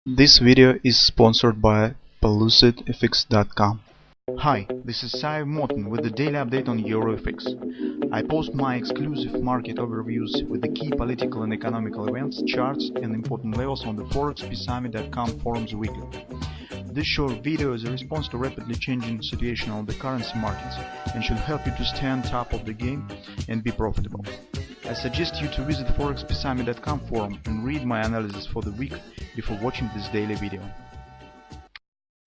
This video is sponsored by PelucidFX.com. Hi, this is Sive Morten with the daily update on EuroFX. I post my exclusive market overviews with the key political and economical events, charts and important levels on the ForexPeaceArmy.com forums weekly. This short video is a response to rapidly changing situation on the currency markets and should help you to stay on top of the game and be profitable. I suggest you to visit ForexPeaceArmy.com forum and read my analysis for the week before watching this daily video.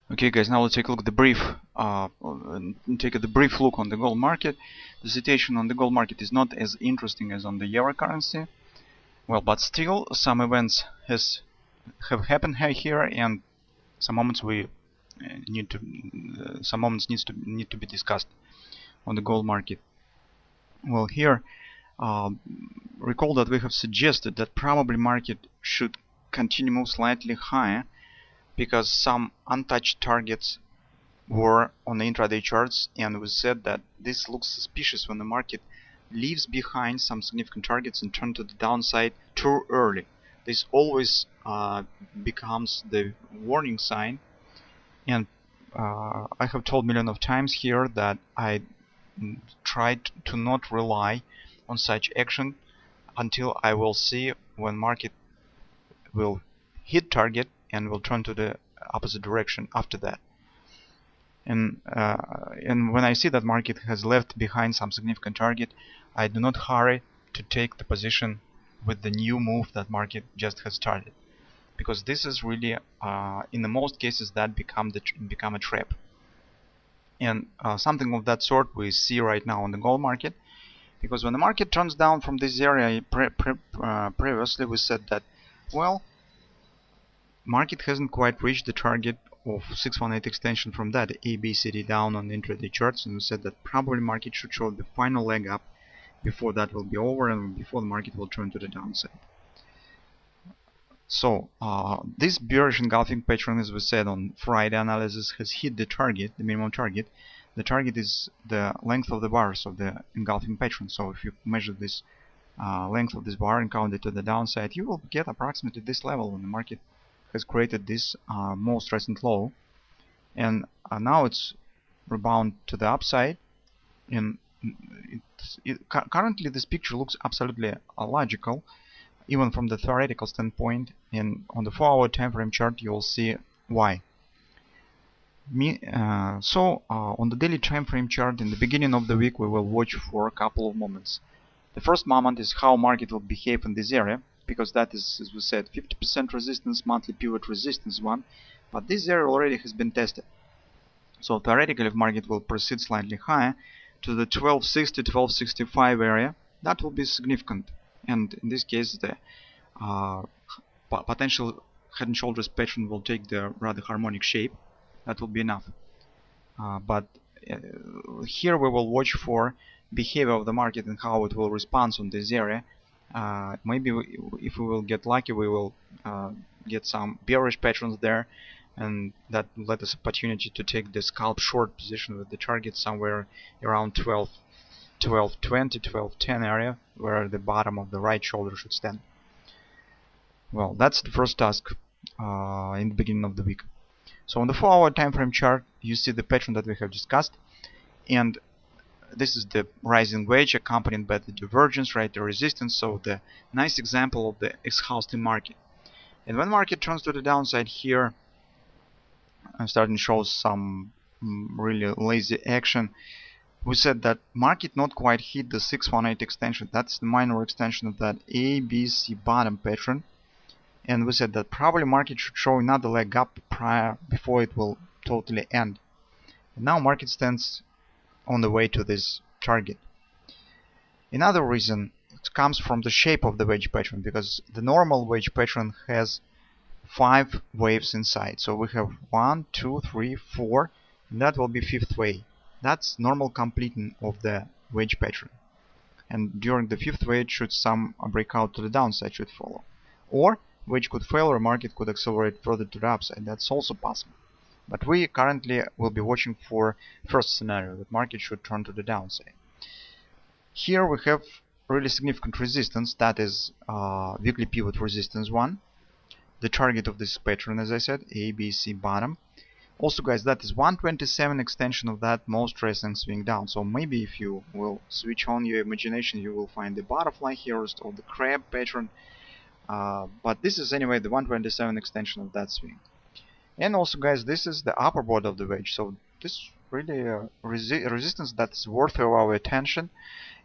Okay guys, now let's take a look at the brief look on the gold market. The situation on the gold market is not as interesting as on the euro currency. Well, but still some events have happened here, and some moments need to be discussed on the gold market. Well, here recall that we have suggested that probably market should continue move slightly higher because some untouched targets were on the intraday charts, and we said that this looks suspicious when the market leaves behind some significant targets and turn to the downside too early. This always becomes the warning sign, and I have told millions of times here that I try to not rely on such action until I will see when market will hit target and will turn to the opposite direction after that. And when I see that market has left behind some significant target, I do not hurry to take the position with the new move that market just has started, because this is really in the most cases that become a trap. And something of that sort we see right now on the gold market, because when the market turns down from this area previously we said that, well, market hasn't quite reached the target of 618 extension from that ABCD down on the intraday charts, and we said that probably market should show the final leg up before that will be over and before the market will turn to the downside. So this bearish engulfing pattern, as we said on Friday analysis, has hit the target, the minimum target. The target is the length of the bars of the engulfing pattern. So if you measure this length of this bar and count it to the downside, you will get approximately this level when the market has created this most recent low, and now it's rebound to the upside. And currently this picture looks absolutely logical, even from the theoretical standpoint, and on the 4-hour time frame chart you will see why. On the daily time frame chart, in the beginning of the week, we will watch for a couple of moments. The first moment is how market will behave in this area, because that is, as we said, 50% resistance, monthly pivot resistance one, but this area already has been tested. So theoretically, if market will proceed slightly higher to the 1260, 1265 area, that will be significant, and in this case the potential head and shoulders pattern will take the rather harmonic shape. That will be enough. But here we will watch for behavior of the market and how it will respond on this area. Maybe if we will get lucky, we will get some bearish patterns there, and that will let us opportunity to take the scalp short position with the target somewhere around 1220, 1210 area, where the bottom of the right shoulder should stand. Well, that's the first task in the beginning of the week. So on the 4-hour time frame chart, you see the pattern that we have discussed, and this is the rising wedge accompanied by the divergence, right, the resistance. So the nice example of the exhausting market. And when market turns to the downside here, I'm starting to show some really lazy action. We said that market not quite hit the 618 extension. That's the minor extension of that ABC bottom pattern. And we said that probably market should show another leg up before it will totally end. And now market stands on the way to this target. Another reason, it comes from the shape of the wedge pattern, because the normal wedge pattern has 5 waves inside. So we have 1, 2, 3, 4, and that will be 5th wave. That's normal completing of the wedge pattern. And during the 5th wave, should some breakout to the downside should follow. Or wedge could fail, or market could accelerate further to the upside. That's also possible. But we currently will be watching for first scenario, that market should turn to the downside. Here we have really significant resistance, that is weekly pivot resistance one. the target of this pattern, as I said, ABC bottom. Also guys, that is 127 extension of that most recent swing down. So maybe if you will switch on your imagination, you will find the butterfly here or the crab pattern. But this is anyway the 127 extension of that swing. And also guys, this is the upper body of the wedge. So this really a resistance that is worthy of our attention.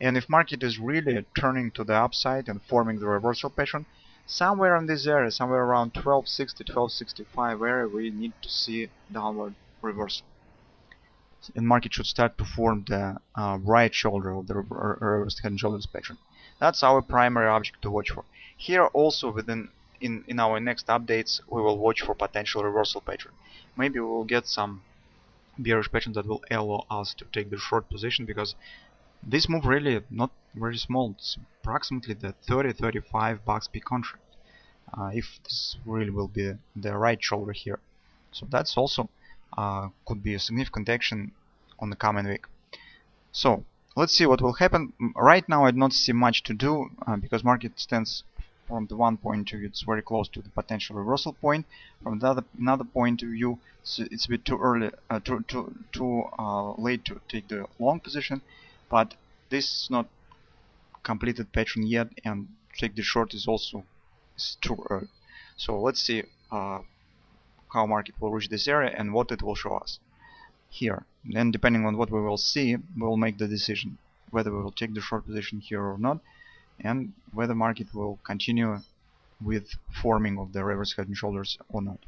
And if market is really turning to the upside and forming the reversal pattern, somewhere in this area, somewhere around 1260, 1265 area, we need to see downward reversal. And market should start to form the right shoulder of the reversed head and shoulders pattern. That's our primary object to watch for. Here also in our next updates, we will watch for potential reversal pattern. Maybe we will get some bearish pattern that will allow us to take the short position, because this move really not very small. It's approximately the 30-35 bucks per contract. If this really will be the right shoulder here, so that's also could be a significant action on the coming week. So let's see what will happen. Right now I do not see much to do because market stands from the one point of view, it's very close to the potential reversal point. From another point of view, it's a bit too early, too late to take the long position. But this is not completed pattern yet, and take the short is also too early. So let's see how market will reach this area and what it will show us here. Then depending on what we will see, we will make the decision whether we will take the short position here or not, and whether market will continue with forming of the reverse head and shoulders or not.